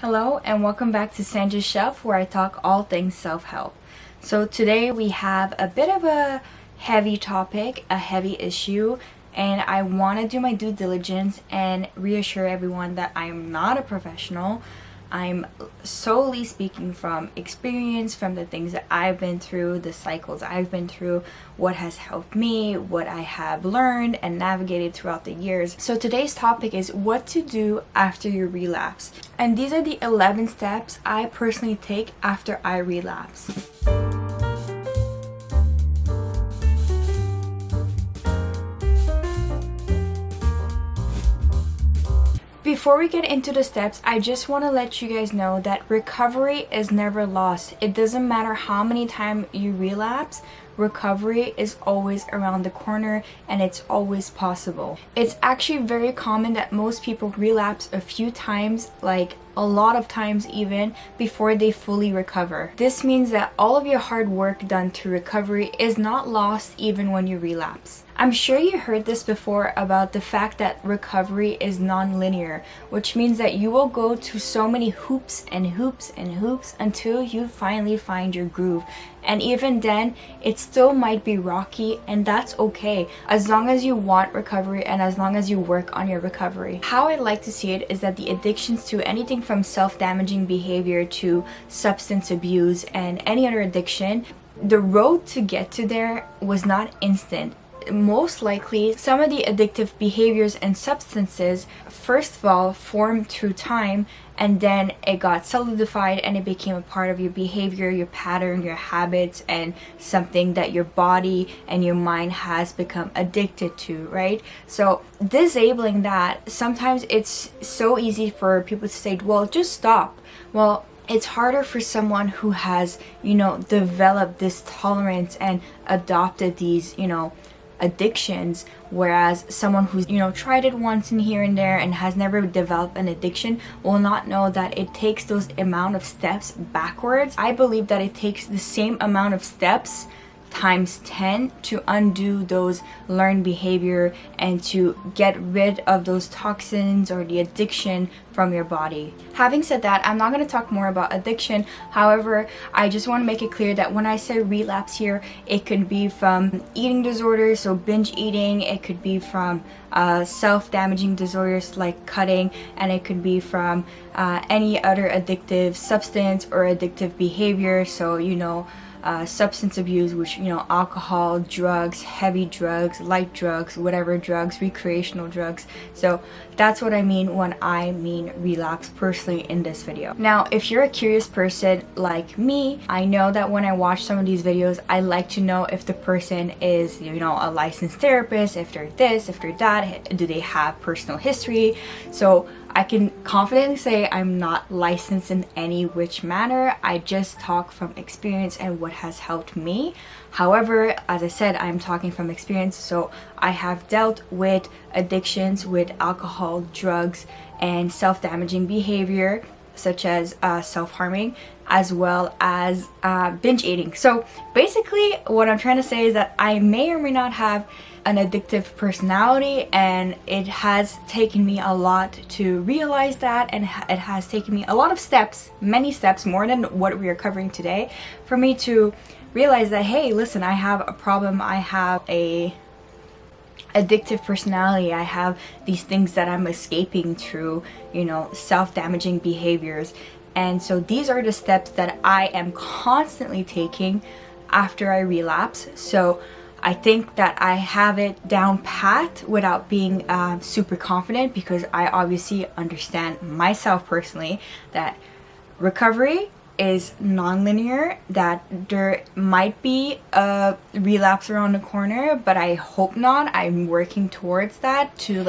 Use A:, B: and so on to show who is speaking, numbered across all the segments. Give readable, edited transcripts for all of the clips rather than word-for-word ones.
A: Hello and welcome back to Sandra's Shelf, where I talk all things self-help. So today we have a bit of a heavy topic, a heavy issue, and I want to do my due diligence and reassure everyone that I am not a professional. I'm solely speaking from experience, from the things that I've been through, the cycles I've been through, what has helped me, what I have learned and navigated throughout the years. So today's topic is what to do after you relapse. And these are the 11 steps I personally take after I relapse. Before we get into the steps, I just want to let you guys know that recovery is never lost. It doesn't matter how many times you relapse, recovery is always around the corner and it's always possible. It's actually very common that most people relapse a few times, like a lot of times even, before they fully recover. This means that all of your hard work done through recovery is not lost even when you relapse. I'm sure you heard this before about the fact that recovery is non-linear, which means that you will go to so many hoops and hoops and hoops until you finally find your groove. And even then, it still might be rocky, and that's okay, as long as you want recovery and as long as you work on your recovery. How I like to see it is that the addictions to anything from self-damaging behavior to substance abuse and any other addiction, the road to get to there was not instant. Most likely, some of the addictive behaviors and substances first of all formed through time, and then it got solidified and it became a part of your behavior, your pattern, your habits, and something that your body and your mind has become addicted to, right? So disabling that, sometimes it's so easy for people to say, well, just stop. Well, it's harder for someone who has, developed this tolerance and adopted these, addictions, whereas someone who's tried it once and here and there and has never developed an addiction will not know that it takes those amount of steps backwards. I believe that it takes the same amount of steps times 10 to undo those learned behavior and to get rid of those toxins or the addiction from your body. Having said that, I'm not going to talk more about addiction. However, I just want to make it clear that when I say relapse here, it could be from eating disorders, so binge eating, it could be from self-damaging disorders like cutting, and it could be from any other addictive substance or addictive behavior, so substance abuse, which alcohol, drugs, heavy drugs, light drugs, whatever drugs, recreational drugs. So that's what I mean when I mean relapse personally in this video. Now, if you're a curious person like me, I know that when I watch some of these videos, I like to know if the person is a licensed therapist, if they're this, if they're that, do they have personal history. So I can confidently say I'm not licensed in any which manner. I just talk from experience and what has helped me. However, as I said, I'm talking from experience, so I have dealt with addictions with alcohol, drugs, and self-damaging behavior, such as self-harming, as well as binge eating. So basically, what I'm trying to say is that I may or may not have an addictive personality, and it has taken me a lot to realize that, and it has taken me a lot of steps, many steps, more than what we are covering today, for me to realize that, hey, listen, I have a problem, I have a addictive personality, I have these things that I'm escaping through, self-damaging behaviors. And so these are the steps that I am constantly taking after I relapse. So I think that I have it down pat without being super confident, because I obviously understand myself personally that recovery is non-linear, that there might be a relapse around the corner, but I hope not. I'm working towards that to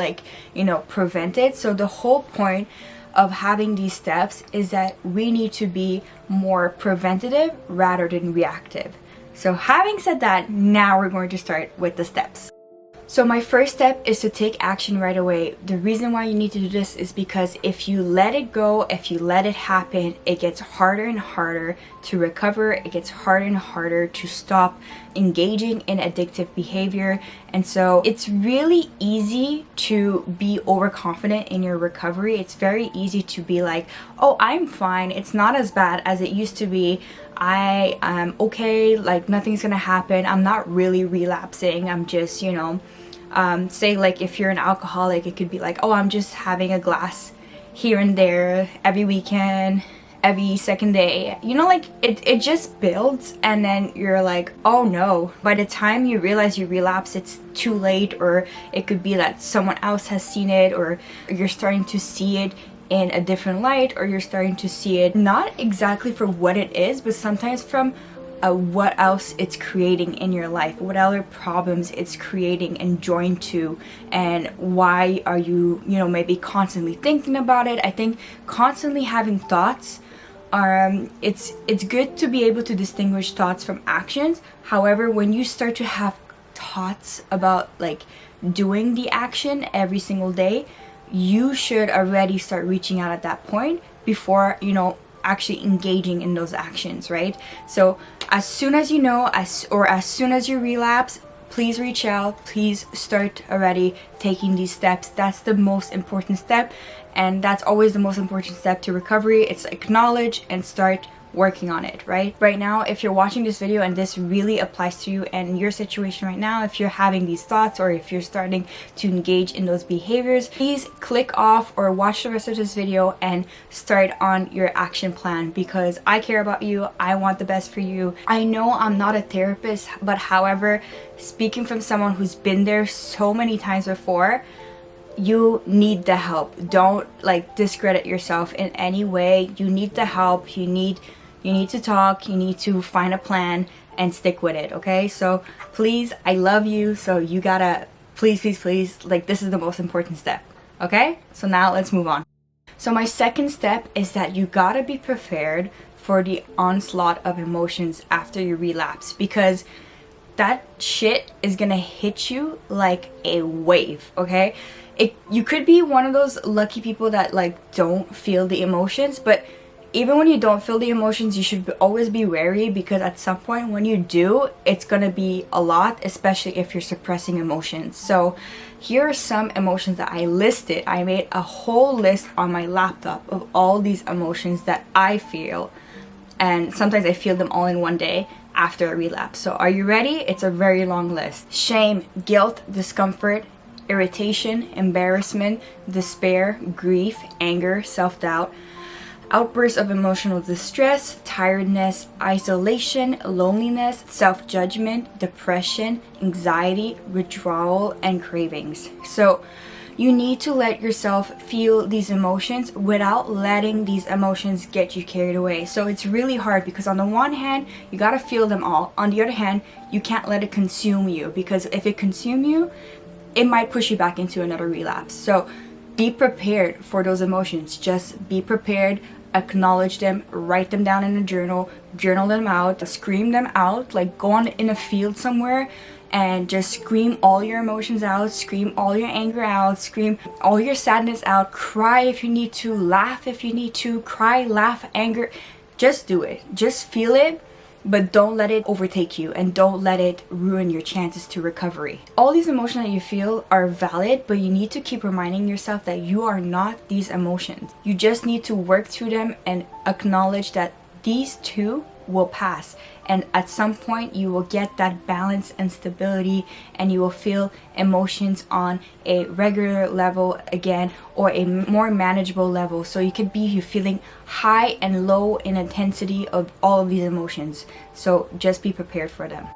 A: prevent it. So the whole point of having these steps is that we need to be more preventative rather than reactive. So having said that, now we're going to start with the steps. So my first step is to take action right away. The reason why you need to do this is because if you let it go, if you let it happen, it gets harder and harder to recover. It gets harder and harder to stop engaging in addictive behavior. And so it's really easy to be overconfident in your recovery. It's very easy to be like, oh, I'm fine. It's not as bad as it used to be. I am okay, like nothing's gonna happen. I'm not really relapsing. I'm just, you know, say like if you're an alcoholic, it could be like, oh, I'm just having a glass here and there every weekend, every second day. You know, like it just builds, and then you're like, oh no, by the time you realize you relapse, it's too late. Or it could be that someone else has seen it, or you're starting to see it in a different light, or you're starting to see it not exactly for what it is, but sometimes from what else it's creating in your life, what other problems it's creating and joined to, and why are you, you know, maybe constantly thinking about it. I think constantly having thoughts, it's good to be able to distinguish thoughts from actions. However, when you start to have thoughts about like doing the action every single day, you should already start reaching out at that point before, you know, actually engaging in those actions, right? So as soon as you know, as soon as you relapse, please reach out. Please start already taking these steps. That's the most important step, and that's always the most important step to recovery. It's acknowledge and start working on it, right? Right now, if you're watching this video and this really applies to you and your situation right now, if you're having these thoughts or if you're starting to engage in those behaviors, please click off or watch the rest of this video and start on your action plan, because I care about you. I want the best for you. I know I'm not a therapist, but however, speaking from someone who's been there so many times before, you need the help. Don't like discredit yourself in any way. You need the help. You need to talk, you need to find a plan and stick with it, okay? So please, I love you, so you gotta, please, like this is the most important step, okay? So now let's move on. So my second step is that you gotta be prepared for the onslaught of emotions after you relapse, because that shit is gonna hit you like a wave, okay? You could be one of those lucky people that like don't feel the emotions, but even when you don't feel the emotions, you should always be wary, because at some point when you do, it's gonna be a lot, especially if you're suppressing emotions. So here are some emotions that I listed. I made a whole list on my laptop of all these emotions that I feel, and sometimes I feel them all in one day after a relapse. So are you ready? It's a very long list. Shame, guilt, discomfort, irritation, embarrassment, despair, grief, anger, self-doubt, outbursts of emotional distress, tiredness, isolation, loneliness, self-judgment, depression, anxiety, withdrawal, and cravings. So you need to let yourself feel these emotions without letting these emotions get you carried away. So it's really hard, because on the one hand, you gotta feel them all. On the other hand, you can't let it consume you, because if it consumes you, it might push you back into another relapse. So be prepared for those emotions. Just be prepared, acknowledge them, write them down in a journal them out, scream them out, like go on in a field somewhere and just scream all your emotions out, scream all your anger out, scream all your sadness out, cry if you need to, laugh if you need to, cry, laugh, anger, just do it. Just feel it, but don't let it overtake you, and don't let it ruin your chances to recovery. All these emotions that you feel are valid, but you need to keep reminding yourself that you are not these emotions. You just need to work through them and acknowledge that these too will pass, and at some point you will get that balance and stability, and you will feel emotions on a regular level again, or a more manageable level. So you could be feeling high and low in intensity of all of these emotions. So just be prepared for them.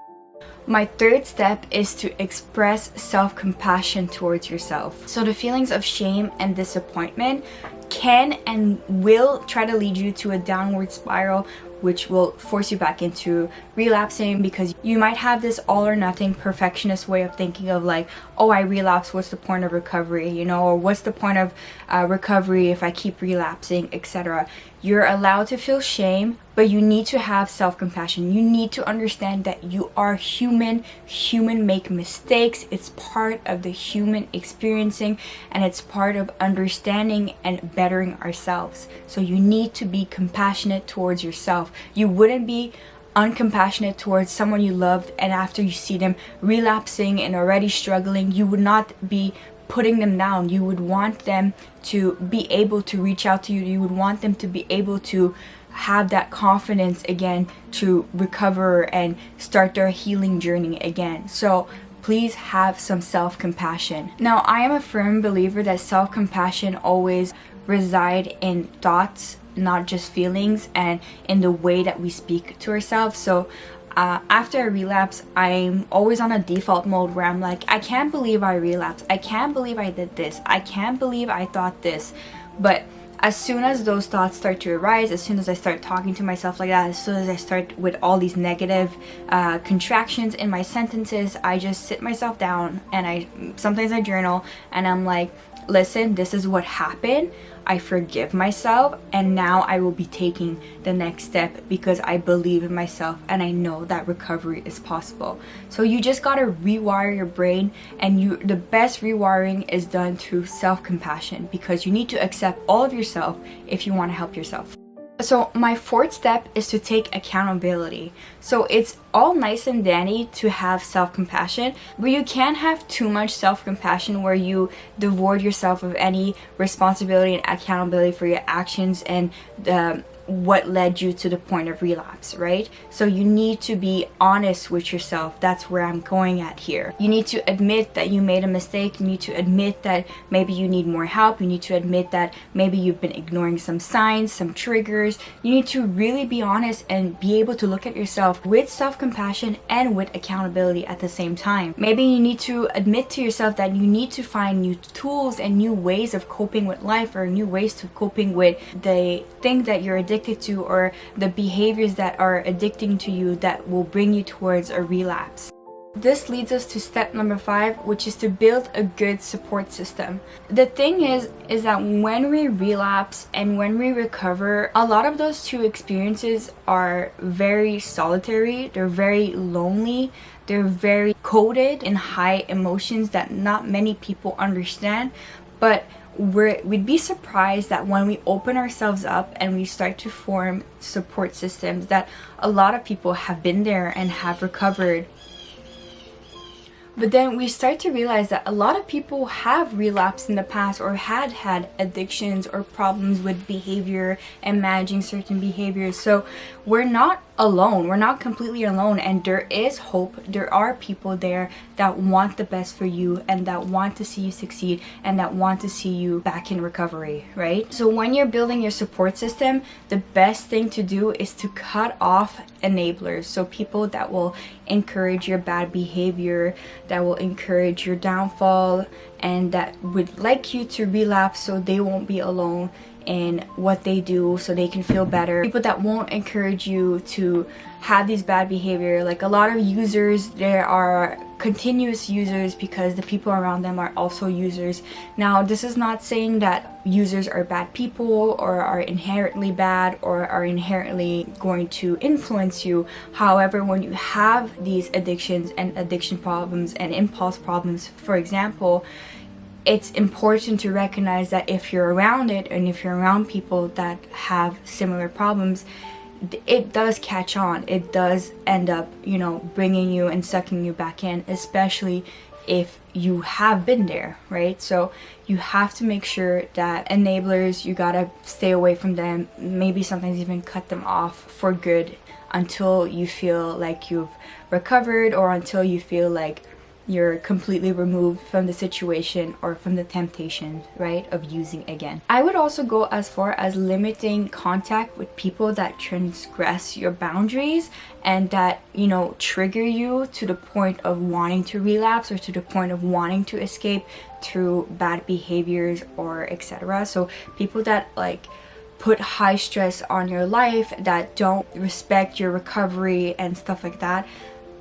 A: My third step is to express self-compassion towards yourself. So the feelings of shame and disappointment can and will try to lead you to a downward spiral which will force you back into relapsing, because you might have this all or nothing perfectionist way of thinking of like, oh, I relapse, what's the point of recovery, you know, or what's the point of recovery if I keep relapsing, etc. You're allowed to feel shame, but you need to have self-compassion. You need to understand that you are human. Human make mistakes. It's part of the human experiencing, and it's part of understanding and bettering ourselves. So you need to be compassionate towards yourself. You wouldn't be uncompassionate towards someone you loved, and after you see them relapsing and already struggling, you would not be putting them down. You would want them to be able to reach out to you. You would want them to be able to have that confidence again to recover and start their healing journey again. So please have some self-compassion. Now, I am a firm believer that self-compassion always reside in thoughts, not just feelings, and in the way that we speak to ourselves. So after a relapse, I'm always on a default mode where I'm like, I can't believe I relapsed. I can't believe I did this. I can't believe I thought this. But as soon as those thoughts start to arise, as soon as I start talking to myself like that, as soon as I start with all these negative contractions in my sentences, I just sit myself down and sometimes I journal, and I'm like, listen, this is what happened. I forgive myself, and now I will be taking the next step because I believe in myself and I know that recovery is possible. So you just gotta rewire your brain, and the best rewiring is done through self-compassion, because you need to accept all of yourself if you want to help yourself. So my fourth step is to take accountability. So it's all nice and dandy to have self-compassion, but you can't have too much self-compassion where you devoid yourself of any responsibility and accountability for your actions and what led you to the point of relapse, right? So you need to be honest with yourself. That's where I'm going at here. You need to admit that you made a mistake. You need to admit that maybe you need more help. You need to admit that maybe you've been ignoring some signs, some triggers. You need to really be honest and be able to look at yourself with self-compassion and with accountability at the same time. Maybe you need to admit to yourself that you need to find new tools and new ways of coping with life, or new ways to coping with the thing that you're addicted to, or the behaviors that are addicting to you that will bring you towards a relapse. This leads us to step number 5, which is to build a good support system. The thing is that when we relapse and when we recover, a lot of those two experiences are very solitary, they're very lonely, they're very coded in high emotions that not many people understand. But we'd be surprised that when we open ourselves up and we start to form support systems, that a lot of people have been there and have recovered. But then we start to realize that a lot of people have relapsed in the past, or had addictions or problems with behavior and managing certain behaviors. So we're not alone. We're not completely alone, and there is hope. There are people there that want the best for you and that want to see you succeed and that want to see you back in recovery, right? So when you're building your support system, the best thing to do is to cut off enablers. So people that will encourage your bad behavior, that will encourage your downfall, and that would like you to relapse so they won't be alone in what they do, so they can feel better. People that won't encourage you to have these bad behavior, like a lot of users, there are continuous users because the people around them are also users. Now, this is not saying that users are bad people or are inherently bad or are inherently going to influence you. However, when you have these addictions and addiction problems and impulse problems, for example, it's important to recognize that if you're around it and if you're around people that have similar problems, it does catch on. It does end up, bringing you and sucking you back in, especially if you have been there, right? So you have to make sure that enablers, you gotta stay away from them, maybe sometimes even cut them off for good until you feel like you've recovered, or until you feel like you're completely removed from the situation or from the temptation, right, of using again. I would also go as far as limiting contact with people that transgress your boundaries and that, trigger you to the point of wanting to relapse or to the point of wanting to escape through bad behaviors or etc. So people that put high stress on your life, that don't respect your recovery and stuff like that,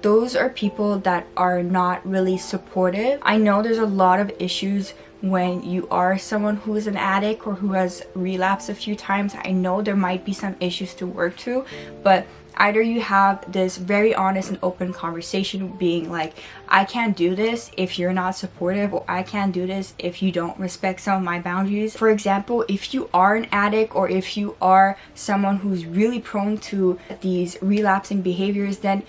A: those are people that are not really supportive. I know there's a lot of issues when you are someone who is an addict or who has relapsed a few times. I know there might be some issues to work through, but either you have this very honest and open conversation being like, I can't do this if you're not supportive, or I can't do this if you don't respect some of my boundaries. For example, if you are an addict or if you are someone who's really prone to these relapsing behaviors, then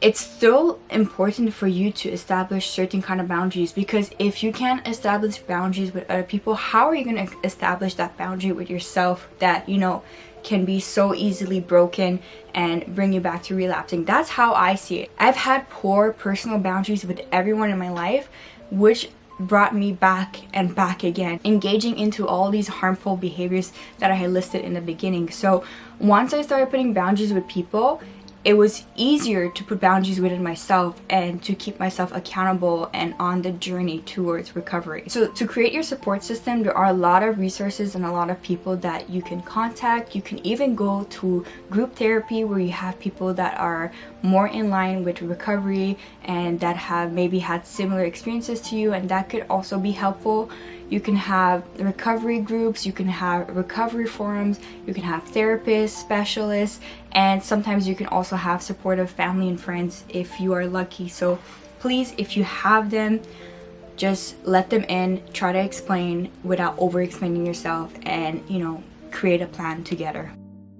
A: it's still important for you to establish certain kind of boundaries, because if you can't establish boundaries with other people, how are you going to establish that boundary with yourself that, you know, can be so easily broken and bring you back to relapsing? That's how I see it. I've had poor personal boundaries with everyone in my life, which brought me back and back again, engaging into all these harmful behaviors that I had listed in the beginning. So once I started putting boundaries with people, it was easier to put boundaries within myself and to keep myself accountable and on the journey towards recovery. So to create your support system, there are a lot of resources and a lot of people that you can contact. You can even go to group therapy where you have people that are more in line with recovery and that have maybe had similar experiences to you, and that could also be helpful. You can have recovery groups, you can have recovery forums, you can have therapists, specialists, and sometimes you can also have supportive family and friends if you are lucky. So please, if you have them, just let them in, try to explain without over explaining yourself, and, you know, create a plan together.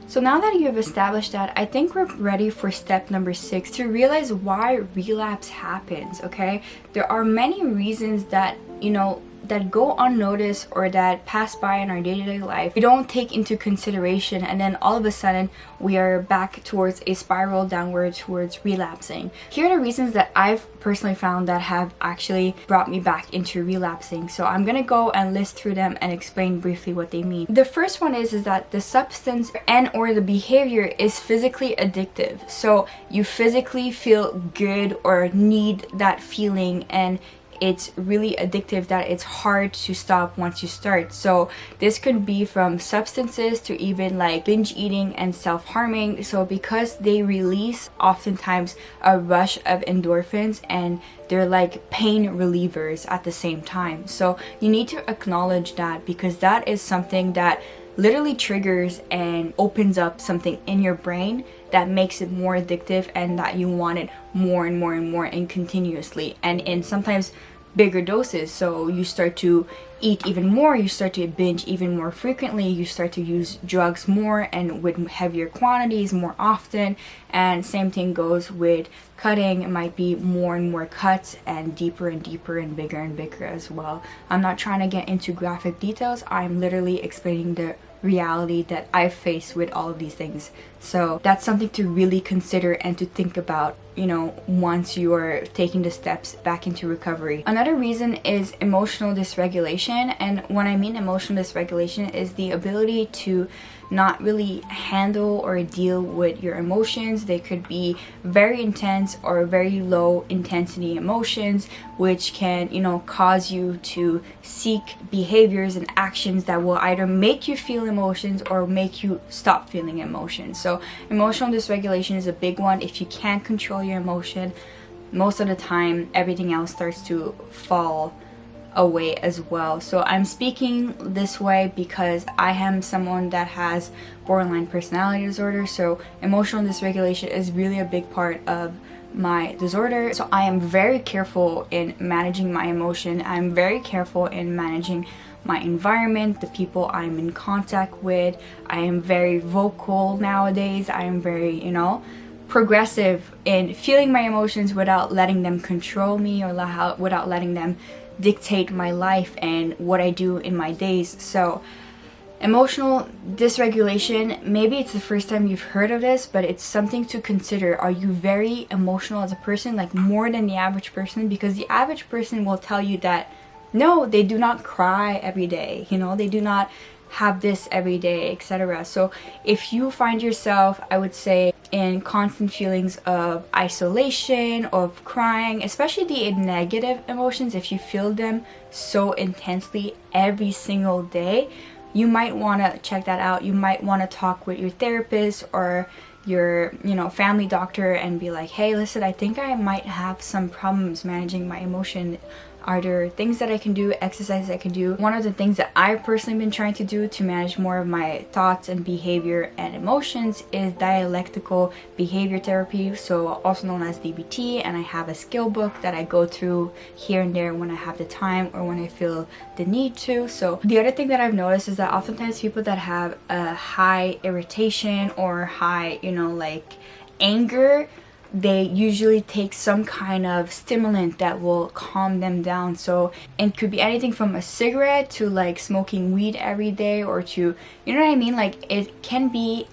A: So now that you have established that, I think we're ready for step number 6, to realize why relapse happens, okay? There are many reasons that, you know, that go unnoticed or that pass by in our day-to-day life we don't take into consideration, and then all of a sudden we are back towards a spiral downward towards relapsing. Here are the reasons that I've personally found that have actually brought me back into relapsing. So I'm gonna go and list through them and explain briefly what they mean. The first one is that the substance and or the behavior is physically addictive. So you physically feel good or need that feeling, and it's really addictive that it's hard to stop once you start. So this could be from substances to even like binge eating and self-harming. So because they release oftentimes a rush of endorphins, and they're like pain relievers at the same time. So you need to acknowledge that, because that is something that literally triggers and opens up something in your brain that makes it more addictive, and that you want it more and more and more and continuously, and in sometimes bigger doses. So you start to eat even more, you start to binge even more frequently, you start to use drugs more and with heavier quantities more often. And same thing goes with cutting. It might be more and more cuts and deeper and bigger and bigger as well. I'm not trying to get into graphic details, I'm literally explaining the reality that I've faced with all of these things. So that's something to really consider and to think about, you know, once you're taking the steps back into recovery. Another reason is emotional dysregulation, and when I mean emotional dysregulation is the ability to not really handle or deal with your emotions. They could be very intense or very low intensity emotions, which can, you know, cause you to seek behaviors and actions that will either make you feel emotions or make you stop feeling emotions. So emotional dysregulation is a big one. If you can't control your emotion, most of the time everything else starts to fall away as well. So I'm speaking this way because I am someone that has borderline personality disorder, so emotional dysregulation is really a big part of my disorder. So I am very careful in managing my emotion. I'm very careful in managing my environment, the people I'm in contact with. I am very vocal nowadays. I am very, you know, progressive in feeling my emotions without letting them control me or without letting them dictate my life and what I do in my days. So emotional dysregulation, maybe it's the first time you've heard of this, but it's something to consider. Are you very emotional as a person, like more than the average person? Because the average person will tell you that no, they do not cry every day, you know, they do not have this every day, etc. So if you find yourself, I would say, in constant feelings of isolation, of crying, especially the negative emotions, if you feel them so intensely every single day, you might want to check that out. You might want to talk with your therapist or your, family doctor and be like, hey, listen, I think I might have some problems managing my emotion. Are there things that I can do, exercises I can do? One of the things that I've personally been trying to do to manage more of my thoughts and behavior and emotions is dialectical behavior therapy, so also known as DBT, and I have a skill book that I go through here and there when I have the time or when I feel the need to. So the other thing that I've noticed is that oftentimes people that have a high irritation or high, like anger, they usually take some kind of stimulant that will calm them down. So it could be anything from a cigarette to like smoking weed every day, or to, you know what I mean? Like, it can be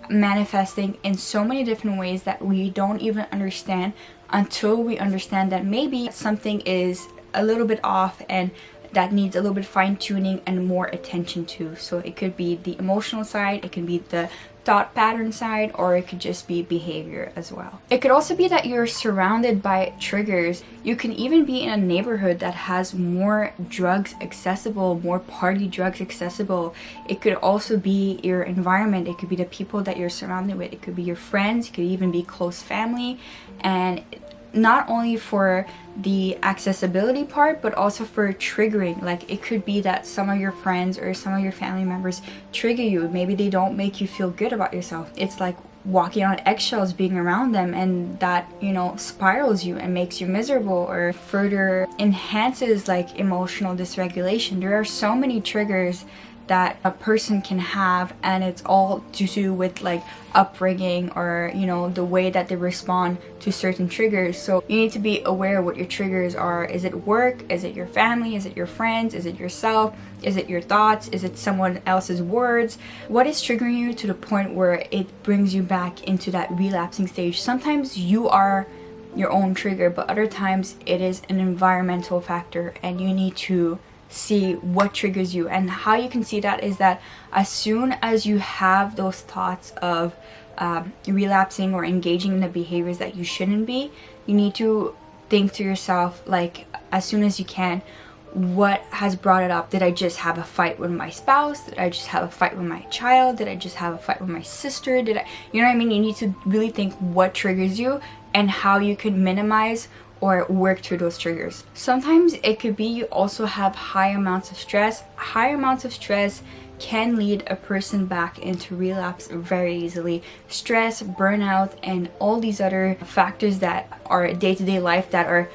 A: manifesting in so many different ways that we don't even understand until we understand that maybe something is a little bit off and that needs a little bit fine tuning and more attention to. So it could be the emotional side, it can be the thought pattern side, or it could just be behavior as well. It could also be that you're surrounded by triggers. You can even be in a neighborhood that has more drugs accessible, more party drugs accessible. It could also be your environment. It could be the people that you're surrounded with. It could be your friends. It could even be close family. And not only for the accessibility part, but also for triggering. Like, it could be that some of your friends or some of your family members trigger you. Maybe they don't make you feel good about yourself. It's like walking on eggshells being around them, and that, spirals you and makes you miserable or further enhances like emotional dysregulation. There are so many triggers that a person can have, and it's all to do with like upbringing or the way that they respond to certain triggers. So you need to be aware what your triggers are. Is it work? Is it your family? Is it your friends? Is it yourself? Is it your thoughts? Is it someone else's words? What is triggering you to the point where it brings you back into that relapsing stage? Sometimes you are your own trigger, but other times it is an environmental factor, and you need to see what triggers you. And how you can see that is that as soon as you have those thoughts of relapsing or engaging in the behaviors that you shouldn't be, you need to think to yourself, like, as soon as you can, what has brought it up? Did I just have a fight with my spouse? Did I just have a fight with my child? Did I just have a fight with my sister? You know what I mean? You need to really think what triggers you and how you can minimize or work through those triggers. Sometimes it could be you also have high amounts of stress. High amounts of stress can lead a person back into relapse very easily. Stress, burnout, and all these other factors that are day-to-day life that are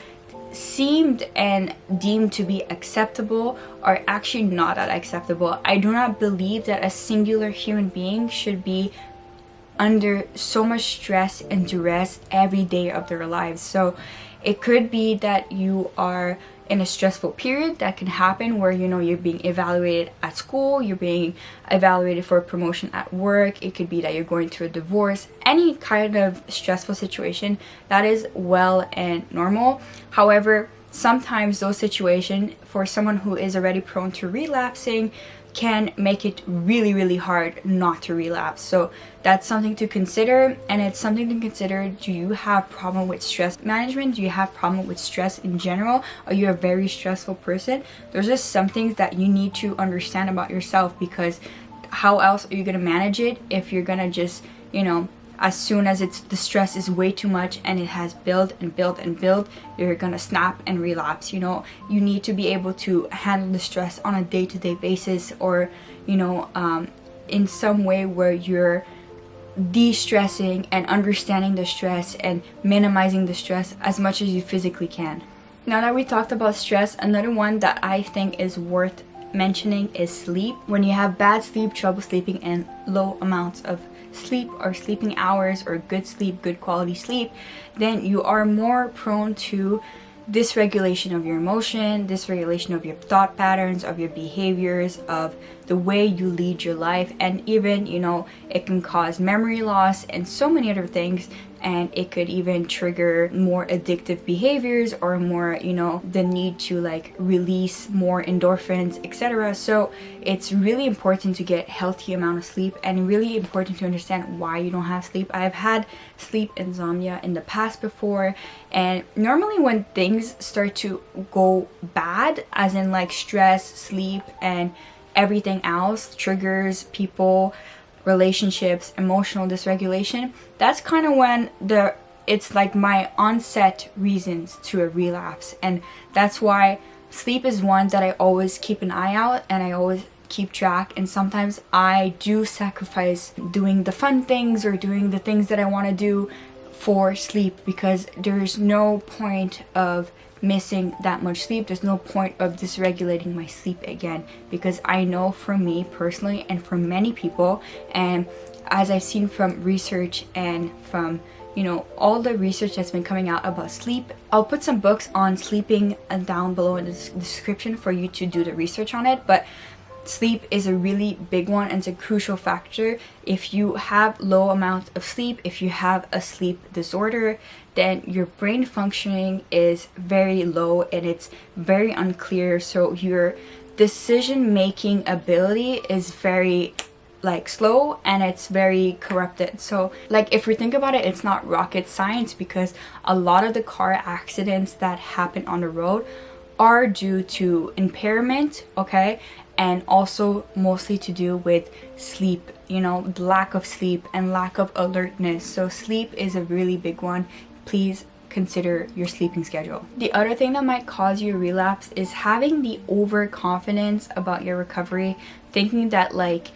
A: seemed and deemed to be acceptable are actually not that acceptable. I do not believe that a singular human being should be under so much stress and duress every day of their lives. So it could be that you are in a stressful period that can happen where you're being evaluated at school, you're being evaluated for a promotion at work. It could be that you're going through a divorce. Any kind of stressful situation, that is well and normal. However, sometimes those situations for someone who is already prone to relapsing can make it really, really hard not to relapse. So that's something to consider. And it's something to consider, do you have problem with stress management? Do you have problem with stress in general? Are you a very stressful person? There's just some things that you need to understand about yourself, because how else are you going to manage it if you're going to just, as soon as the stress is way too much and it has built and built and built, you're gonna snap and relapse. You need to be able to handle the stress on a day-to-day basis, or in some way where you're de-stressing and understanding the stress and minimizing the stress as much as you physically can. Now that we talked about stress, another one that I think is worth mentioning is sleep. When you have bad sleep, trouble sleeping, and low amounts of sleep or sleeping hours or good sleep, good quality sleep, then you are more prone to dysregulation of your emotion, dysregulation of your thought patterns, of your behaviors, of the way you lead your life, and even it can cause memory loss and so many other things. And it could even trigger more addictive behaviors, or more the need to like release more endorphins, etc. So it's really important to get healthy amount of sleep, and really important to understand why you don't have sleep. I've had sleep insomnia in the past before, and normally when things start to go bad, as in like stress, sleep, and everything else, triggers, people, relationships, emotional dysregulation, that's kind of when it's like my onset reasons to a relapse. And that's why sleep is one that I always keep an eye out, and I always keep track. And sometimes I do sacrifice doing the fun things or doing the things that I want to do for sleep, because there's no point of missing that much sleep. There's no point of dysregulating my sleep again, because I know for me personally and for many people, and as I've seen from research and from, you know, all the research that's been coming out about sleep. I'll put some books on sleeping down below in the description for you to do the research on it, but sleep is a really big one, and it's a crucial factor. If you have low amount of sleep, if you have a sleep disorder, then your brain functioning is very low and it's very unclear, so your decision making ability is very like slow, and it's very corrupted. So like, if we think about it, it's not rocket science, because a lot of the car accidents that happen on the road are due to impairment, okay, and also mostly to do with sleep, you know, lack of sleep and lack of alertness. So sleep is a really big one. Please consider your sleeping schedule. The other thing that might cause you a relapse is having the overconfidence about your recovery, thinking that like,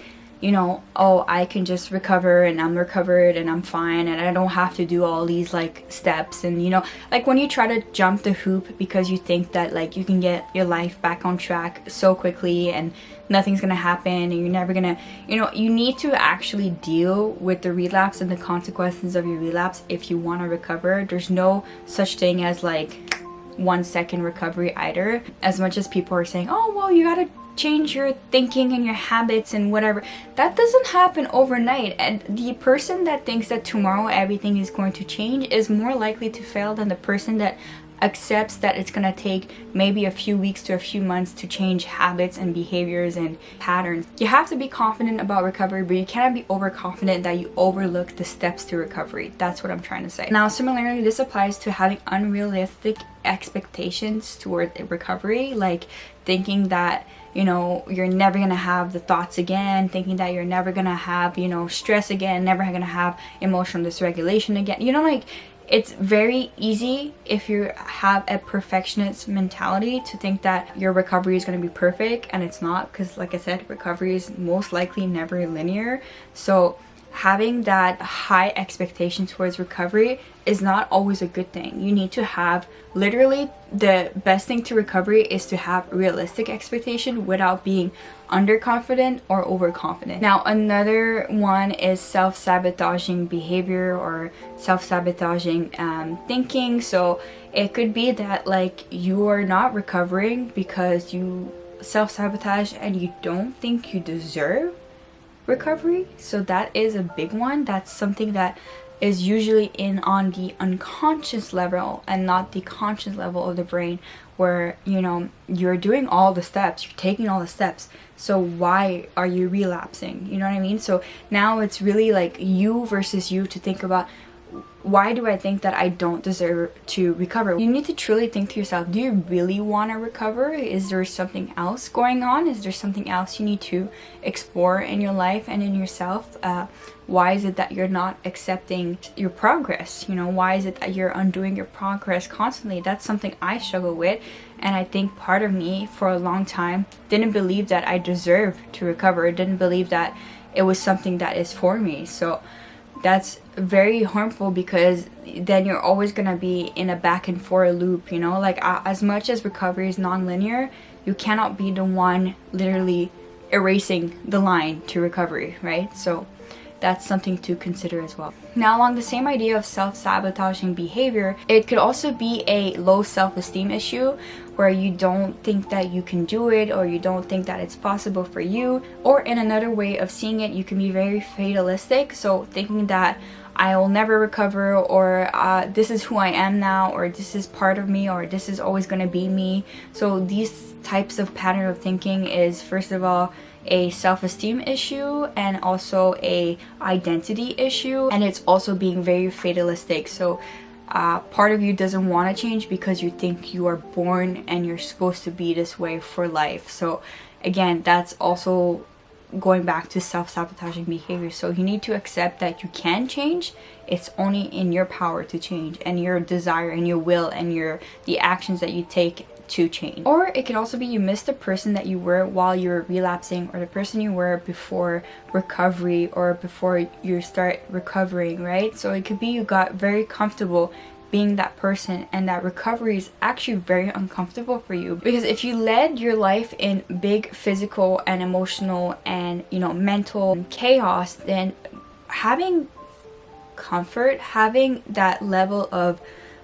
A: you know, oh, I can just recover and I'm recovered and I'm fine and I don't have to do all these like steps. And you know, like when you try to jump the hoop because you think that like you can get your life back on track so quickly and nothing's gonna happen and you're never gonna, you know, you need to actually deal with the relapse and the consequences of your relapse if you want to recover. There's no such thing as like 1 second recovery either. As much as people are saying, oh well, you gotta change your thinking and your habits and whatever, that doesn't happen overnight. And the person that thinks that tomorrow everything is going to change is more likely to fail than the person that accepts that it's gonna take maybe a few weeks to a few months to change habits and behaviors and patterns. You have to be confident about recovery, but you cannot be overconfident that you overlook the steps to recovery. That's what I'm trying to say. Now, similarly, this applies to having unrealistic expectations toward recovery, like thinking that, you know, you're never gonna have the thoughts again, thinking that you're never gonna have, you know, stress again, never gonna have emotional dysregulation again. You know, like, it's very easy if you have a perfectionist mentality to think that your recovery is going to be perfect, and it's not, because like I said, recovery is most likely never linear. So having that high expectation towards recovery is not always a good thing. You need to have, literally the best thing to recovery is to have realistic expectation without being underconfident or overconfident. Now, another one is self-sabotaging behavior or self-sabotaging thinking. So it could be that like you are not recovering because you self-sabotage and you don't think you deserve recovery. So that is a big one. That's something that is usually on the unconscious level and not the conscious level of the brain, where, you know, you're doing all the steps, you're taking all the steps, so why are you relapsing? You know what I mean? So now it's really like you versus you to think about, why do I think that I don't deserve to recover? You need to truly think to yourself, do you really want to recover? Is there something else going on? Is there something else you need to explore in your life and in yourself? Why is it that you're not accepting your progress? You know, why is it that you're undoing your progress constantly? That's something I struggle with, and I think part of me for a long time didn't believe that I deserved to recover, didn't believe that it was something that is for me. So that's very harmful, because then you're always gonna be in a back and forth loop, you know? Like, as much as recovery is non-linear, you cannot be the one literally erasing the line to recovery, right? So that's something to consider as well. Now, along the same idea of self-sabotaging behavior, it could also be a low self-esteem issue, where you don't think that you can do it, or you don't think that it's possible for you. Or in another way of seeing it, you can be very fatalistic, so thinking that I will never recover, or this is who I am now, or this is part of me, or this is always going to be me. So these types of pattern of thinking is, first of all, a self-esteem issue and also a identity issue, and it's also being very fatalistic. So part of you doesn't want to change because you think you are born and you're supposed to be this way for life. So again, that's also going back to self-sabotaging behavior. So you need to accept that you can change. It's only in your power to change, and your desire and your will and the actions that you take to change. Or it can also be you miss the person that you were while you were relapsing, or the person you were before recovery, or before you start recovering, right? So it could be you got very comfortable being that person, and that recovery is actually very uncomfortable for you, because if you led your life in big physical and emotional and mental chaos, then having comfort, having that level of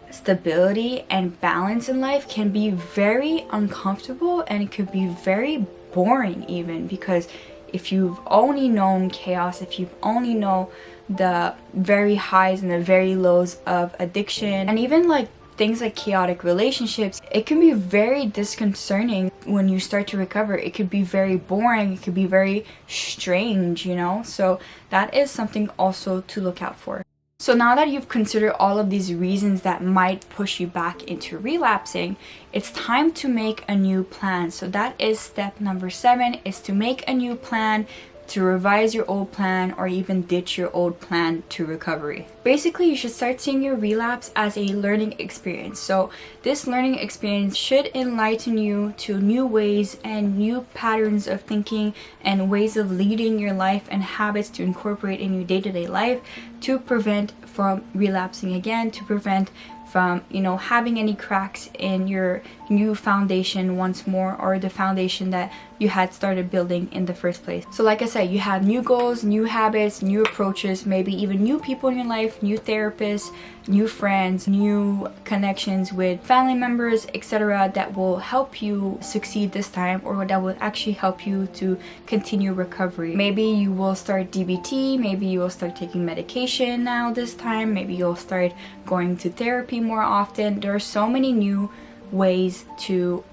A: stability and balance in life can be very uncomfortable, and it could be very boring even, because if you've only known chaos, if you've only known the very highs and the very lows of addiction, and even like things like chaotic relationships, it can be very disconcerting when you start to recover. It could be very boring, it could be very strange, so that is something also to look out for. So now that you've considered all of these reasons that might push you back into relapsing, it's time to make a new plan. So that is step number 7, is to make a new plan, to revise your old plan, or even ditch your old plan to recovery. Basically, you should start seeing your relapse as a learning experience. So this learning experience should enlighten you to new ways and new patterns of thinking and ways of leading your life and habits to incorporate in your day-to-day life, to prevent from relapsing again, to prevent from having any cracks in your new foundation once more, or the foundation that you had started building in the first place. So like I said, you have new goals, new habits, new approaches, maybe even new people in your life, new therapists, new friends, new connections with family members, etc., that will help you succeed this time, or that will actually help you to continue recovery. Maybe you will start DBT, maybe you will start taking medication now this time, maybe you'll start going to therapy more often. There are so many new ways to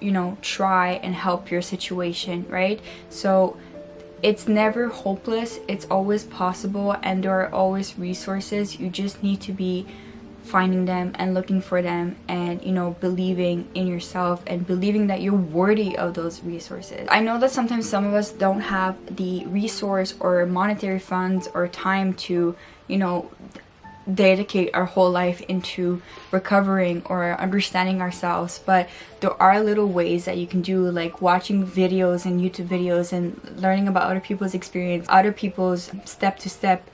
A: try and help your situation, right? So it's never hopeless, it's always possible, and there are always resources. You just need to be finding them and looking for them, and believing in yourself and believing that you're worthy of those resources. I know that sometimes some of us don't have the resource or monetary funds or time to dedicate our whole life into recovering or understanding ourselves, but there are little ways that you can do, like watching videos and YouTube videos and learning about other people's experience, other people's step to step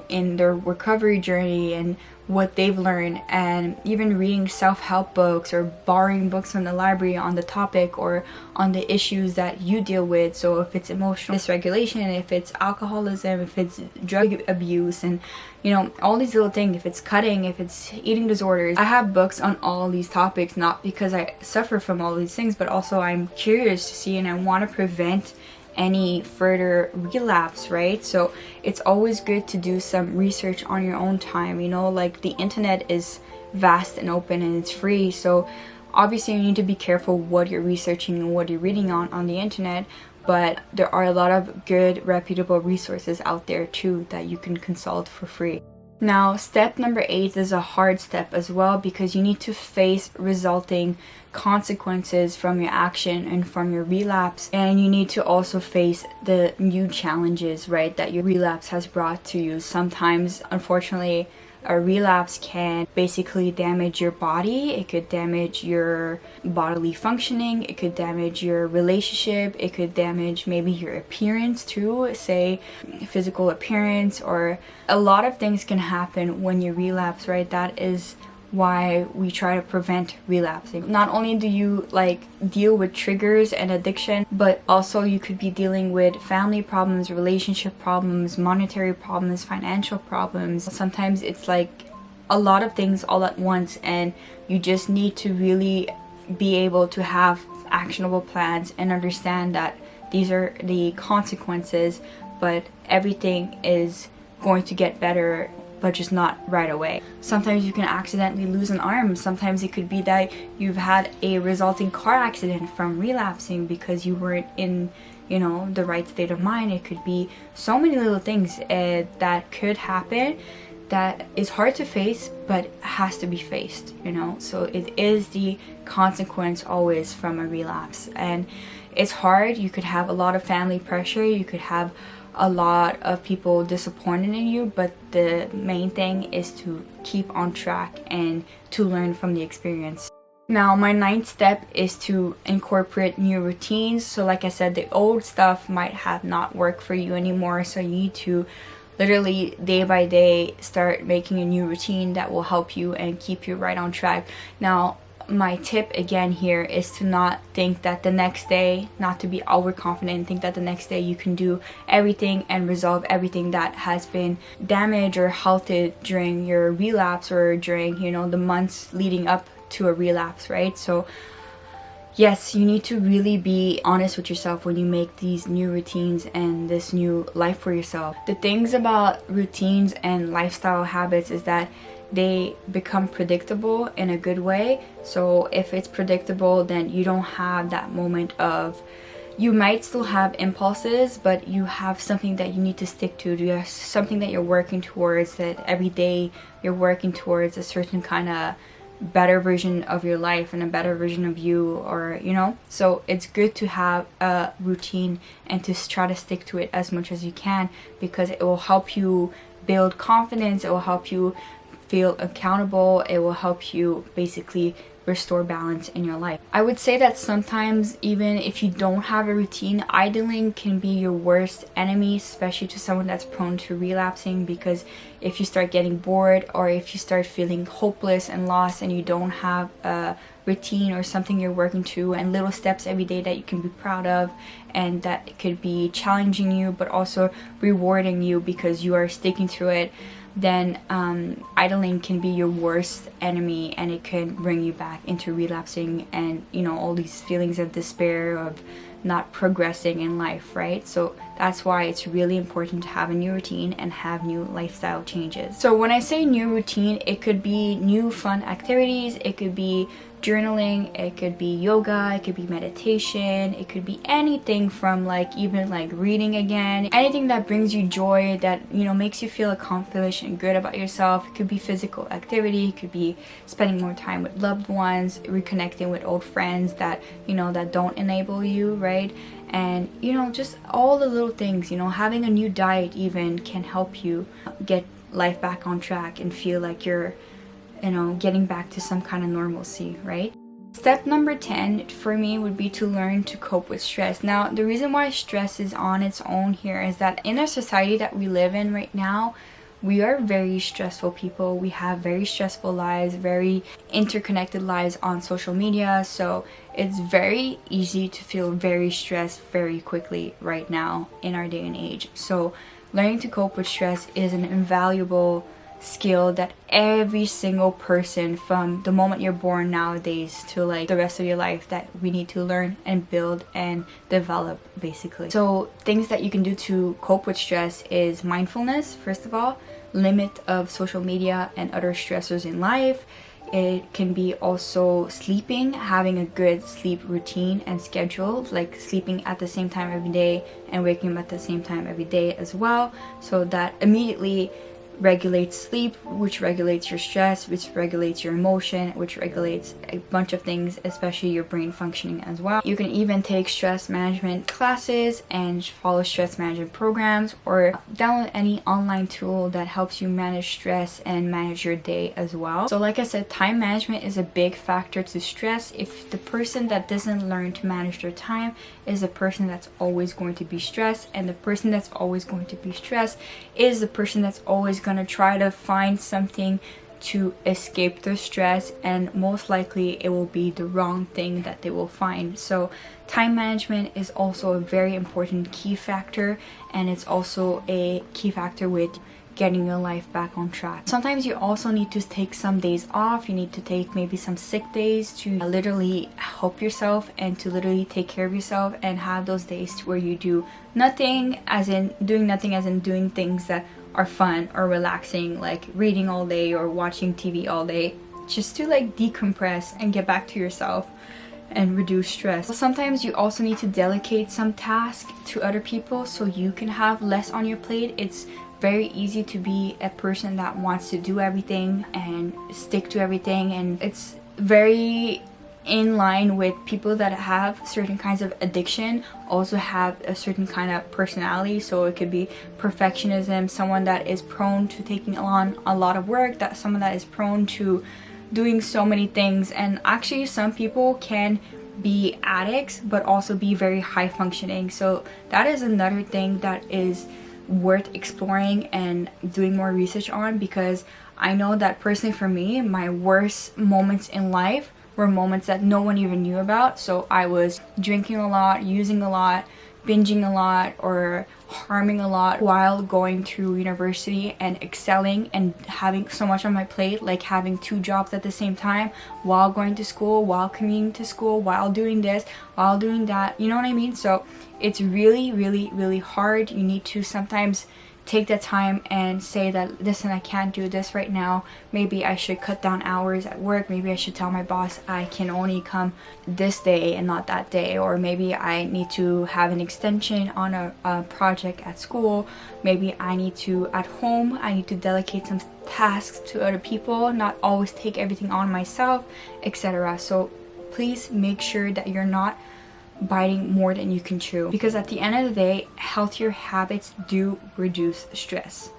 A: in their recovery journey and what they've learned, and even reading self-help books or borrowing books from the library on the topic or on the issues that you deal with. So if it's emotional dysregulation, if it's alcoholism, if it's drug abuse, and all these little things, if it's cutting, if it's eating disorders. I have books on all these topics, not because I suffer from all these things, but also I'm curious to see, and I want to prevent any further relapse, right? So it's always good to do some research on your own time. Like the internet is vast and open and it's free, so obviously you need to be careful what you're researching and what you're reading on the internet, but there are a lot of good reputable resources out there too that you can consult for free. Now, step number 8 is a hard step as well, because you need to face resulting consequences from your action and from your relapse, and you need to also face the new challenges, right, that your relapse has brought to you. Sometimes, unfortunately, a relapse can basically damage your body. It could damage your bodily functioning, it could damage your relationship, it could damage maybe your appearance too, say physical appearance, or a lot of things can happen when you relapse, right? That is why we try to prevent relapsing. Not only do you deal with triggers and addiction, but also you could be dealing with family problems, relationship problems, monetary problems, financial problems. Sometimes it's like a lot of things all at once, and you just need to really be able to have actionable plans and understand that these are the consequences, but everything is going to get better, but just not right away. Sometimes you can accidentally lose an arm. Sometimes it could be that you've had a resulting car accident from relapsing because you weren't in the right state of mind. It could be so many little things that could happen that is hard to face, but has to be faced, so it is the consequence always from a relapse. And it's hard. You could have a lot of family pressure, you could have a lot of people disappointed in you, but the main thing is to keep on track and to learn from the experience. Now, my ninth step is to incorporate new routines. So like I said, the old stuff might have not worked for you anymore, so you need to literally day by day start making a new routine that will help you and keep you right on track. Now, my tip again here is to not think that the next day, not to be overconfident and think that the next day you can do everything and resolve everything that has been damaged or halted during your relapse or during, you know, the months leading up to a relapse, right? So yes, you need to really be honest with yourself when you make these new routines and this new life for yourself. The things about routines and lifestyle habits is that they become predictable in a good way. So if it's predictable, then you don't have that moment of, you might still have impulses, but you have something that you need to stick to. You have something that you're working towards, that every day you're working towards a certain kind of better version of your life and a better version of you, or you know. So it's good to have a routine and to try to stick to it as much as you can, because it will help you build confidence, it will help you feel accountable, it will help you basically restore balance in your life. I would say that sometimes even if you don't have a routine, idling can be your worst enemy, especially to someone that's prone to relapsing, because if you start getting bored or if you start feeling hopeless and lost and you don't have a routine or something you're working to and little steps every day that you can be proud of and that could be challenging you but also rewarding you because you are sticking to it, then idling can be your worst enemy, and it can bring you back into relapsing and, you know, all these feelings of despair, of not progressing in life, right? So that's why it's really important to have a new routine and have new lifestyle changes. So when I say new routine, it could be new fun activities, it could be journaling, it could be yoga, it could be meditation, it could be anything from like even like reading again, anything that brings you joy, that, you know, makes you feel accomplished and good about yourself. It could be physical activity, it could be spending more time with loved ones, reconnecting with old friends that, you know, that don't enable you, right? And, you know, just all the little things, you know, having a new diet even can help you get life back on track and feel like you're, you know, getting back to some kind of normalcy, right? Step number 10 for me would be to learn to cope with stress. Now, the reason why stress is on its own here is that in our society that we live in right now, we are very stressful people. We have very stressful lives, very interconnected lives on social media. So it's very easy to feel very stressed very quickly right now in our day and age. So learning to cope with stress is an invaluable skill that every single person from the moment you're born nowadays to like the rest of your life that we need to learn and build and develop, basically. So things that you can do to cope with stress is mindfulness, first of all, limit of social media and other stressors in life. It can be also sleeping, having a good sleep routine and schedule, like sleeping at the same time every day and waking up at the same time every day as well, so that immediately regulates sleep, which regulates your stress, which regulates your emotion, which regulates a bunch of things, especially your brain functioning as well. You can even take stress management classes and follow stress management programs, or download any online tool that helps you manage stress and manage your day as well. So like I said, time management is a big factor to stress. If the person that doesn't learn to manage their time is the person that's always going to be stressed, and the person that's always going to be stressed is the person that's always going to try to find something to escape their stress, and most likely it will be the wrong thing that they will find. So time management is also a very important key factor, and it's also a key factor with getting your life back on track. Sometimes you also need to take some days off. You need to take maybe some sick days to literally help yourself and to literally take care of yourself, and have those days where you do nothing, as in doing things that are fun or relaxing, like reading all day or watching TV all day, just to like decompress and get back to yourself and reduce stress. Sometimes you also need to delegate some tasks to other people so you can have less on your plate. It's very easy to be a person that wants to do everything and stick to everything, and it's very in line with people that have certain kinds of addiction also have a certain kind of personality. So it could be perfectionism, someone that is prone to taking on a lot of work, that someone that is prone to doing so many things. And actually some people can be addicts but also be very high functioning. So that is another thing that is worth exploring and doing more research on, because I know that personally for me, my worst moments in life were moments that no one even knew about. So I was drinking a lot, using a lot, binging a lot, or harming a lot while going through university and excelling and having so much on my plate, like having 2 jobs at the same time, while going to school, while commuting to school, while doing this, while doing that, you know what I mean? So it's really, really, really hard. You need to sometimes take that time and say that, listen, I can't do this right now. Maybe I should cut down hours at work. Maybe I should tell my boss I can only come this day and not that day. Or maybe I need to have an extension on a project at school. Maybe I need to, at home, I need to delegate some tasks to other people, not always take everything on myself, etc. So please make sure that you're not biting more than you can chew, because at the end of the day, healthier habits do reduce stress.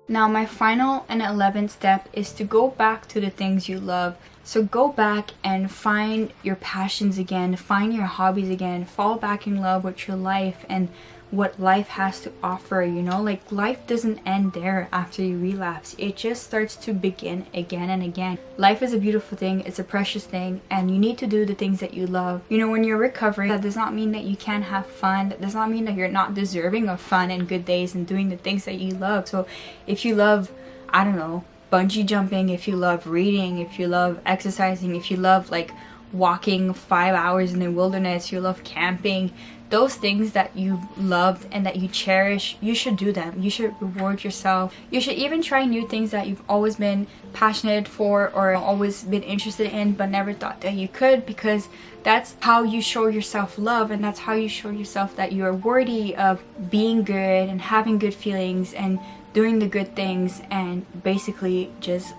A: Now my final and 11th step is to go back to the things you love. So go back and find your passions again, find your hobbies again, fall back in love with your life and what life has to offer. You know, like life doesn't end there after you relapse. It just starts to begin again and again. Life is a beautiful thing, it's a precious thing, and you need to do the things that you love. You know, when you're recovering, that does not mean that you can't have fun. That does not mean that you're not deserving of fun and good days and doing the things that you love. So if you love, I don't know, bungee jumping, if you love reading, if you love exercising, if you love like walking 5 hours in the wilderness, you love camping, those things that you loved and that you cherish, you should do them. You should reward yourself. You should even try new things that you've always been passionate for or always been interested in but never thought that you could, because that's how you show yourself love, and that's how you show yourself that you are worthy of being good and having good feelings and doing the good things, and basically just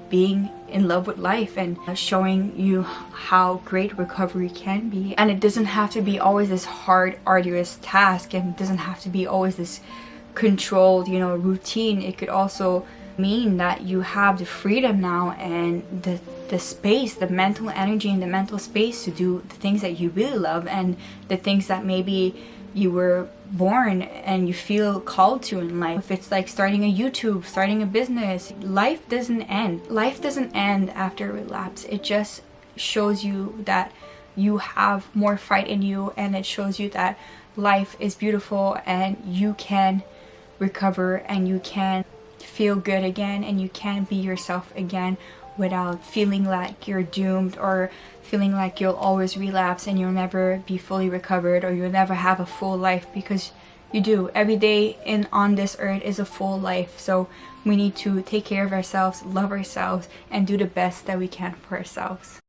A: being in love with life and showing you how great recovery can be. And it doesn't have to be always this hard, arduous task, and it doesn't have to be always this controlled, you know, routine. It could also mean that you have the freedom now and the space, the mental energy and the mental space to do the things that you really love and the things that maybe you were born and you feel called to in life. If it's like starting a YouTube, starting a business, life doesn't end. Life doesn't end after relapse. It just shows you that you have more fight in you, and it shows you that life is beautiful and you can recover and you can feel good again and you can be yourself again without feeling like you're doomed or feeling like you'll always relapse and you'll never be fully recovered or you'll never have a full life, because you do. Every day on this earth is a full life. So we need to take care of ourselves, love ourselves, and do the best that we can for ourselves.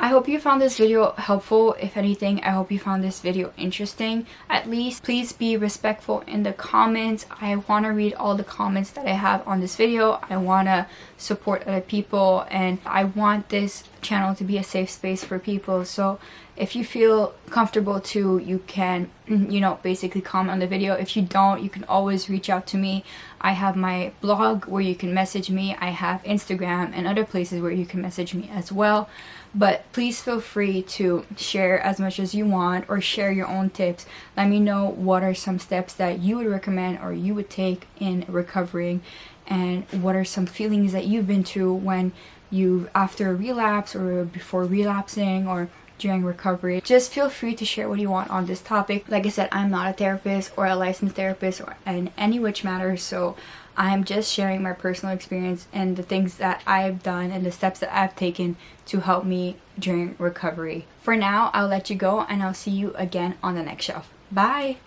A: I hope you found this video helpful. If anything, I hope you found this video interesting. At least please be respectful in the comments. I want to read all the comments that I have on this video. I want to support other people, and I want this channel to be a safe space for people. So if you feel comfortable to, you can, you know, basically comment on the video. If you don't, you can always reach out to me. I have my blog where you can message me. I have Instagram and other places where you can message me as well. But please feel free to share as much as you want or share your own tips. Let me know what are some steps that you would recommend or you would take in recovering, and what are some feelings that you've been through when you, after a relapse or before relapsing or during recovery. Just feel free to share what you want on this topic. Like I said, I'm not a therapist or a licensed therapist or in any which matter, so I'm just sharing my personal experience and the things that I've done and the steps that I've taken to help me during recovery. For now, I'll let you go and I'll see you again on the next shelf. Bye!